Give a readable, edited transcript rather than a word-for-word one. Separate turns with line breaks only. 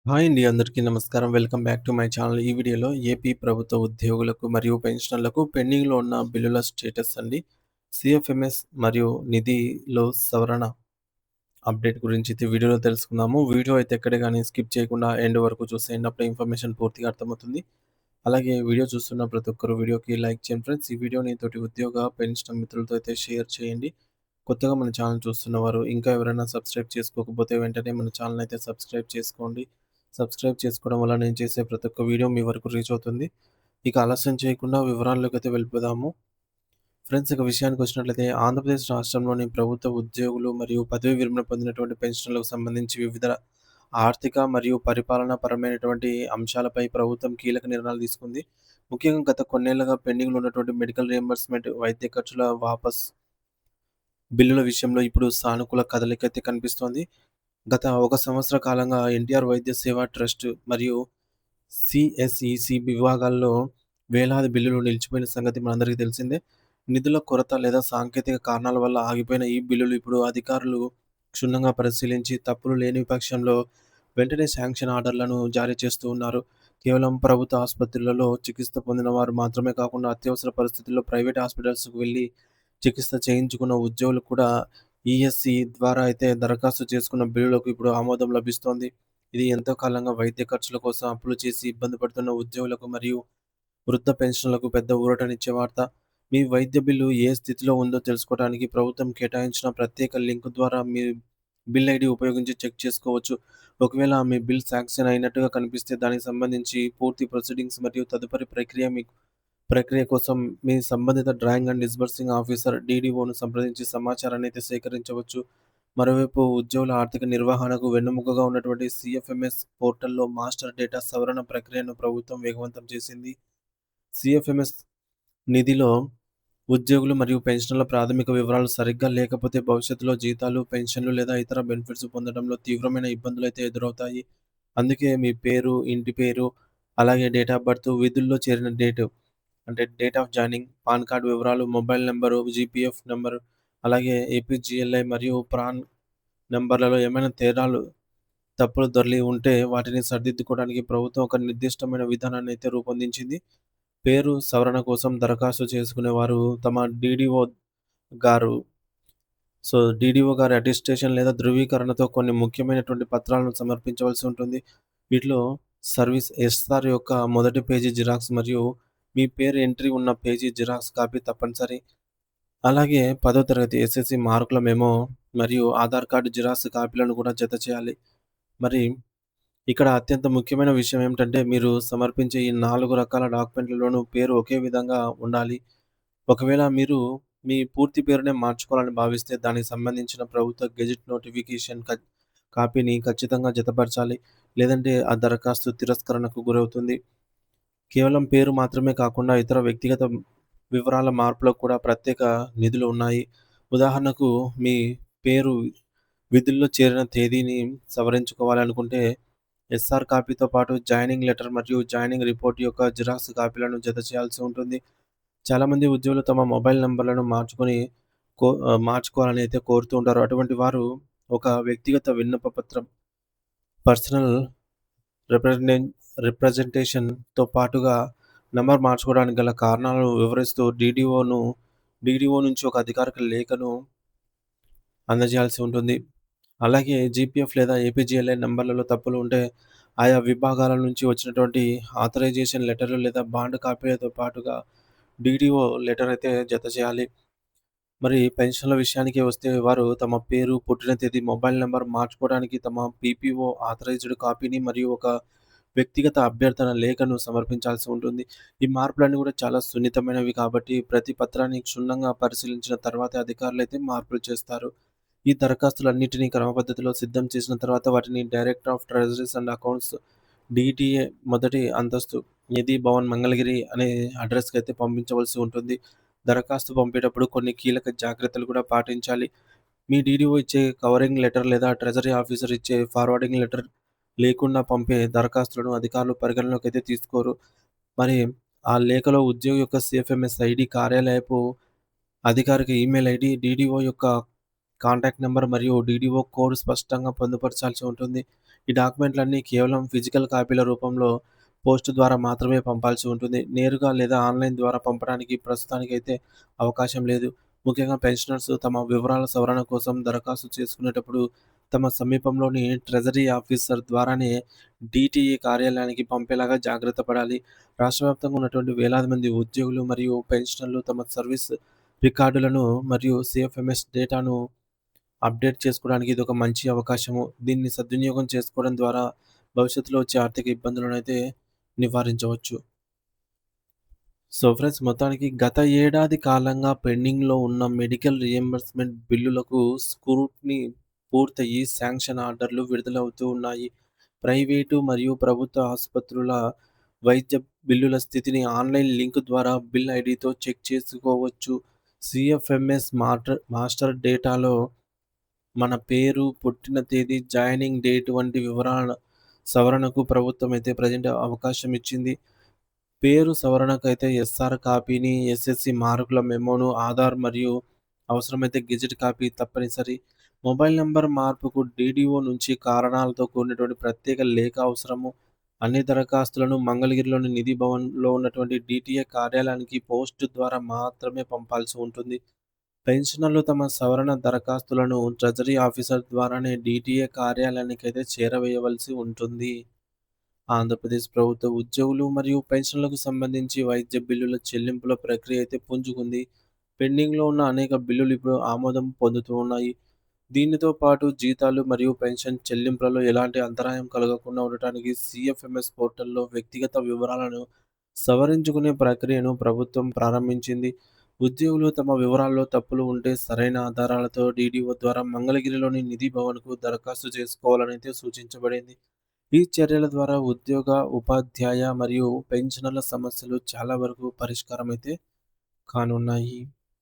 Hi అండి. అందరికీ నమస్కారం. Welcome back to my channel. ఈ వీడియోలో ఏపీ ప్రభుత్వ ఉద్యోగులకు మరియు పెన్షనర్లకు పెండింగ్‌లో ఉన్న బిల్లుల స్టేటస్ అండి. సీఎఫ్ఎంఎస్ మరియు నిధిలో సవరణ అప్డేట్ గురించి అయితే వీడియోలో తెలుసుకుందాము. వీడియో అయితే ఎక్కడ గాని స్కిప్ చేయకుండా ఎండ్ వరకు చూసేయండి. అప్పుడే ఇన్ఫర్మేషన్ పూర్తిగా అర్థమవుతుంది. అలాగే వీడియో చూస్తున్న ప్రతి ఒక్కరు వీడియోకి లైక్ చేయండి ఫ్రెండ్స్. ఈ వీడియోని తోటి ఉద్యోగ, పెన్షనర్ మిత్రులతో అయితే షేర్ చేయండి. కొత్తగా మన ఛానల్ చూస్తున్నవారు ఇంకా ఎవరైనా సబ్స్క్రైబ్ చేసుకోకపోతే వెంటనే మన ఛానల్ అయితే సబ్స్క్రైబ్ చేసుకోండి. సబ్స్క్రైబ్ చేసుకోవడం వల్ల నేను చేసే ప్రతి ఒక్క వీడియో మీ వరకు రీచ్ అవుతుంది. ఇక ఆలస్యం చేయకుండా వివరాల్లోకైతే వెళ్ళిపోదాము. ఫ్రెండ్స్ ఇక విషయానికొచ్చినట్లయితే ఆంధ్రప్రదేశ్ రాష్ట్రంలోని ప్రభుత్వ ఉద్యోగులు మరియు పదవీ విరమణ పొందినటువంటి పెన్షనర్లకు సంబంధించి వివిధ ఆర్థిక మరియు పరిపాలనా పరమైనటువంటి అంశాలపై ప్రభుత్వం కీలక నిర్ణయాలు తీసుకుంది. ముఖ్యంగా గత కొన్నేళ్లుగా పెండింగ్‌లో ఉన్నటువంటి మెడికల్ రియంబర్స్‌మెంట్, వైద్య ఖర్చుల వాపస్ బిల్లుల విషయంలో ఇప్పుడు సానుకూల కదలికైతే కనిపిస్తోంది. గత ఒక సంవత్సర కాలంగా ఎన్టీఆర్ వైద్య సేవ ట్రస్ట్ మరియు సీఎస్ఈసీ విభాగాల్లో వేలాది బిల్లులు నిలిచిపోయిన సంగతి మనందరికీ తెలిసిందే. నిధుల కొరత లేదా సాంకేతిక కారణాల వల్ల ఆగిపోయిన ఈ బిల్లులు ఇప్పుడు అధికారులు క్షుణ్ణంగా పరిశీలించి తప్పులు లేని పక్షంలో వెంటనే శాంక్షన్ ఆర్డర్‌లను జారీ చేస్తూ ఉన్నారు. కేవలం ప్రభుత్వ ఆసుపత్రులలో చికిత్స పొందిన వారు మాత్రమే కాకుండా అత్యవసర పరిస్థితుల్లో ప్రైవేట్ హాస్పిటల్స్‌కి వెళ్లి చికిత్స చేయించుకున్న ఉద్యోగులు కూడా ఈఎస్‌సీ ద్వారా అయితే దరఖాస్తు చేసుకున్న బిల్లులకు ఇప్పుడు ఆమోదం లభిస్తోంది. ఇది ఎంతో కాలంగా వైద్య ఖర్చుల కోసం అప్పులు చేసి ఇబ్బంది పడుతున్న ఉద్యోగులకు మరియు వృద్ధ పెన్షన్‌లకు పెద్ద ఊరటనిచ్చే వార్త. మీ వైద్య బిల్లు ఏ స్థితిలో ఉందో తెలుసుకోవడానికి ప్రభుత్వం కేటాయించిన ప్రత్యేక లింక్ ద్వారా మీ బిల్ ఐడీ ఉపయోగించి చెక్ చేసుకోవచ్చు. ఒకవేళ మీ బిల్ శాంక్షన్ అయినట్టుగా కనిపిస్తే దానికి సంబంధించి పూర్తి ప్రొసీడింగ్స్ మరియు తదుపరి ప్రక్రియ కోసం మీ సంబంధిత డ్రాయింగ్ అండ్ డిస్బర్సింగ్ ఆఫీసర్ డీడీఓను సంప్రదించి సమాచారాన్ని అయితే సేకరించవచ్చు. మరోవైపు ఉద్యోగుల ఆర్థిక నిర్వహణకు వెన్నెముకగా ఉన్నటువంటి సీఎఫ్ఎంఎస్ పోర్టల్‌లో మాస్టర్ డేటా సవరణ ప్రక్రియను ప్రభుత్వం వేగవంతం చేసింది. సీఎఫ్ఎంఎస్ నిధిలో ఉద్యోగులు మరియు పెన్షనర్ల ప్రాథమిక వివరాలు సరిగ్గా లేకపోతే భవిష్యత్తులో జీతాలు, పెన్షన్లు లేదా ఇతర బెనిఫిట్స్ పొందడంలో తీవ్రమైన ఇబ్బందులైతే ఎదురవుతాయి. అందుకే మీ పేరు, ఇంటి పేరు, అలాగే డేట్ ఆఫ్ బర్త్, విధుల్లో చేరిన డేటు అంటే date of joining, pan card వివరాలు, మొబైల్ నంబరు, జీపీఎఫ్ నంబరు, అలాగే ఏపీజీఎల్ఐ మరియు ప్రాన్ నంబర్‌లలో ఏమైనా తేడాలు, తప్పులు దొర్లి ఉంటే వాటిని సరిదిద్దుకోవడానికి ప్రభుత్వం ఒక నిర్దిష్టమైన విధానాన్నయితే రూపొందించింది. పేరు సవరణ కోసం దరఖాస్తు చేసుకునేవారు తమ గారు డీడీఓ గారి అటెస్టేషన్ లేదా ధృవీకరణతో కొన్ని ముఖ్యమైనటువంటి పత్రాలను సమర్పించవలసి ఉంటుంది. వీటిలో సర్వీస్ ఎస్ఆర్ యొక్క మొదటి పేజీ జిరాక్స్ మరియు మీ పేరు ఎంట్రీ ఉన్న పేజీ జిరాక్స్ కాపీ తప్పనిసరి. అలాగే 10వ తరగతి ఎస్ఎస్‌సి మార్కుల మెమో మరియు ఆధార్ కార్డ్ జిరాక్స్ కాపీలను కూడా జతచేయాలి. మరి ఇక్కడ అత్యంత ముఖ్యమైన విషయం ఏమిటంటే, మీరు సమర్పించే ఈ 4 రకాల డాక్యుమెంట్‌లలోనూ పేరు ఒకే విధంగా ఉండాలి. ఒకవేళ మీరు మీ పూర్తి పేరునే మార్చుకోవాలని భావిస్తే, దానికి సంబంధించిన ప్రభుత్వ గెజిట్ నోటిఫికేషన్ కాపీని ఖచ్చితంగా జతపరచాలి. లేదంటే ఆ దరఖాస్తు తిరస్కరణకు గురవుతుంది. కేవలం పేరు మాత్రమే కాకుండా ఇతర వ్యక్తిగత వివరాల మార్పులకు కూడా ప్రత్యేక నిధులు ఉన్నాయి. ఉదాహరణకు మీ పేరు విధుల్లో చేరిన తేదీని సవరించుకోవాలనుకుంటే ఎస్ఆర్ కాపీతో పాటు జాయినింగ్ లెటర్ మరియు జాయినింగ్ రిపోర్ట్ యొక్క జిరాక్స్ కాపీలను జతచేయాల్సి ఉంటుంది. చాలామంది ఉద్యోగులు తమ మొబైల్ నంబర్‌లను మార్చుకోవాలని అయితే కోరుతూ ఉంటారు. అటువంటి వారు ఒక వ్యక్తిగత విన్నప పత్రం, పర్సనల్ రిప్రజెంటేన్ రిప్రజెంటేషన్‌తో పాటుగా నంబర్ మార్చుకోవడానికి గల కారణాలను వివరిస్తూ డీడీఓ నుంచి ఒక అధికారిక లేఖను అందజేయాల్సి ఉంటుంది. అలాగే జీపీఎఫ్ లేదా ఏపీజీఎల్ఐ నంబర్‌లలో తప్పులు ఉంటే, ఆయా విభాగాల నుంచి వచ్చినటువంటి ఆథరైజేషన్ లెటర్‌లు లేదా బాండ్ కాపీలతో పాటుగా డీడీఓ లెటర్ అయితే జతచేయాలి. మరి పెన్షన్‌ల విషయానికి వస్తే, వారు తమ పేరు, పుట్టిన తేదీ, మొబైల్ నంబర్ మార్చుకోవడానికి తమ పీపీఓ ఆథరైజ్డ్ కాపీని మరియు ఒక వ్యక్తిగత అభ్యర్థన లేఖను సమర్పించాల్సి ఉంటుంది. ఈ మార్పులన్నీ కూడా చాలా సున్నితమైనవి కాబట్టి, ప్రతి పత్రాన్ని క్షుణ్ణంగా పరిశీలించిన తర్వాతే అధికారులైతే మార్పులు చేస్తారు. ఈ దరఖాస్తులన్నిటిని క్రమపద్ధతిలో సిద్ధం చేసిన తర్వాత వాటిని director of treasuries and accounts DTA మొదటి అంతస్తు నిధి భవన్ మంగళగిరి అనే అడ్రస్‌కైతే పంపించవలసి ఉంటుంది. దరఖాస్తు పంపేటప్పుడు కొన్ని కీలక జాగ్రత్తలు కూడా పాటించాలి. మీ డీడీఓ ఇచ్చే కవరింగ్ లెటర్ లేదా ట్రెజరీ ఆఫీసర్ ఇచ్చే ఫార్వర్డింగ్ లెటర్ లేకుండా పంపే దరఖాస్తులను అధికారులు పరిగణలోకైతే తీసుకోరు. మరి ఆ లేఖలో ఉద్యోగి యొక్క సీఎఫ్ఎంఎస్ ఐడీ, కార్యాలయపు అధికారిక ఈమెయిల్ ఐడీ, డీడీఓ యొక్క కాంటాక్ట్ నంబర్ మరియు డీడీఓ కోడ్ స్పష్టంగా పొందుపరచాల్సి ఉంటుంది. ఈ డాక్యుమెంట్‌లన్నీ కేవలం ఫిజికల్ కాపీల రూపంలో పోస్ట్ ద్వారా మాత్రమే పంపాల్సి ఉంటుంది. నేరుగా లేదా ఆన్‌లైన్ ద్వారా పంపడానికి ప్రస్తుతానికైతే అవకాశం లేదు. ముఖ్యంగా పెన్షనర్స్ తమ వివరాల సవరణ కోసం దరఖాస్తు చేసుకునేటప్పుడు తమ సమీపంలోని ట్రెజరీ ఆఫీసర్ ద్వారానే డీటీఈ కార్యాలయానికి పంపేలాగా జాగ్రత్త పడాలి. రాష్ట్ర వ్యాప్తంగా ఉన్నటువంటి వేలాది మంది ఉద్యోగులు మరియు పెన్షనర్లు తమ సర్వీస్ రికార్డులను మరియు సీఎఫ్ఎంఎస్ డేటాను అప్డేట్ చేసుకోవడానికి ఇదొక మంచి అవకాశము. దీన్ని సద్వినియోగం చేసుకోవడం ద్వారా భవిష్యత్తులో వచ్చే ఆర్థిక ఇబ్బందులనైతే నివారించవచ్చు. సో ఫ్రెండ్స్, మొత్తానికి గత ఏడాది కాలంగా పెండింగ్‌లో ఉన్న మెడికల్ రియంబర్స్‌మెంట్ బిల్లులకు స్క్రూట్నీ పూర్తయి శాంక్షన్ ఆర్డర్‌లు విడుదలవుతూ ఉన్నాయి. ప్రైవేటు మరియు ప్రభుత్వ ఆసుపత్రుల వైద్య బిల్లుల స్థితిని ఆన్‌లైన్ లింక్ ద్వారా బిల్ ఐడీతో చెక్ చేసుకోవచ్చు. సీఎఫ్ఎంఎస్ మాస్టర్ డేటాలో మన పేరు, పుట్టిన తేదీ, జాయినింగ్ డేట్ వంటి వివరాల సవరణకు ప్రభుత్వం అయితే ప్రెజెంట్ అవకాశం ఇచ్చింది. పేరు సవరణకైతే ఎస్ఆర్ కాపీని, ఎస్ఎస్‌సి మార్కుల మెమోను, ఆధార్ మరియు అవసరమైతే గెజిట్ కాపీ తప్పనిసరి. మొబైల్ నంబర్ మార్పుకు డీడీఓ నుంచి కారణాలతో కూడినటువంటి ప్రత్యేక లేఖ అవసరము. అన్ని దరఖాస్తులను మంగళగిరిలోని నిధి భవన్‌లో ఉన్నటువంటి డీటీఏ కార్యాలయానికి పోస్ట్ ద్వారా మాత్రమే పంపాల్సి ఉంటుంది. పెన్షనర్లు తమ సవరణ దరఖాస్తులను ట్రెజరీ ఆఫీసర్ ద్వారానే డీటీఏ కార్యాలయానికైతే చేరవేయవలసి ఉంటుంది. ఆంధ్రప్రదేశ్ ప్రభుత్వ ఉద్యోగులు మరియు పెన్షన్లకు సంబంధించి వైద్య బిల్లుల చెల్లింపుల ప్రక్రియ అయితే పుంజుకుంది. పెండింగ్‌లో ఉన్న అనేక బిల్లులు ఇప్పుడు ఆమోదం పొందుతూ ఉన్నాయి. దీనితో పాటు జీతాలు మరియు పెన్షన్ చెల్లింపులలో ఎలాంటి అంతరాయం కలగకుండా ఉండటానికి సీఎఫ్ఎంఎస్ పోర్టల్‌లో వ్యక్తిగత వివరాలను సవరించుకునే ప్రక్రియను ప్రభుత్వం ప్రారంభించింది. ఉద్యోగులు తమ వివరాల్లో తప్పులు ఉంటే సరైన ఆధారాలతో డీడీఓ ద్వారా మంగళగిరిలోని నిధి భవన్‌కు దరఖాస్తు చేసుకోవాలనైతే సూచించబడింది. ఈ చర్యల ద్వారా ఉద్యోగ, ఉపాధ్యాయ మరియు పెన్షనర్ల సమస్యలు చాలా వరకు పరిష్కారమైతే కానున్నాయి.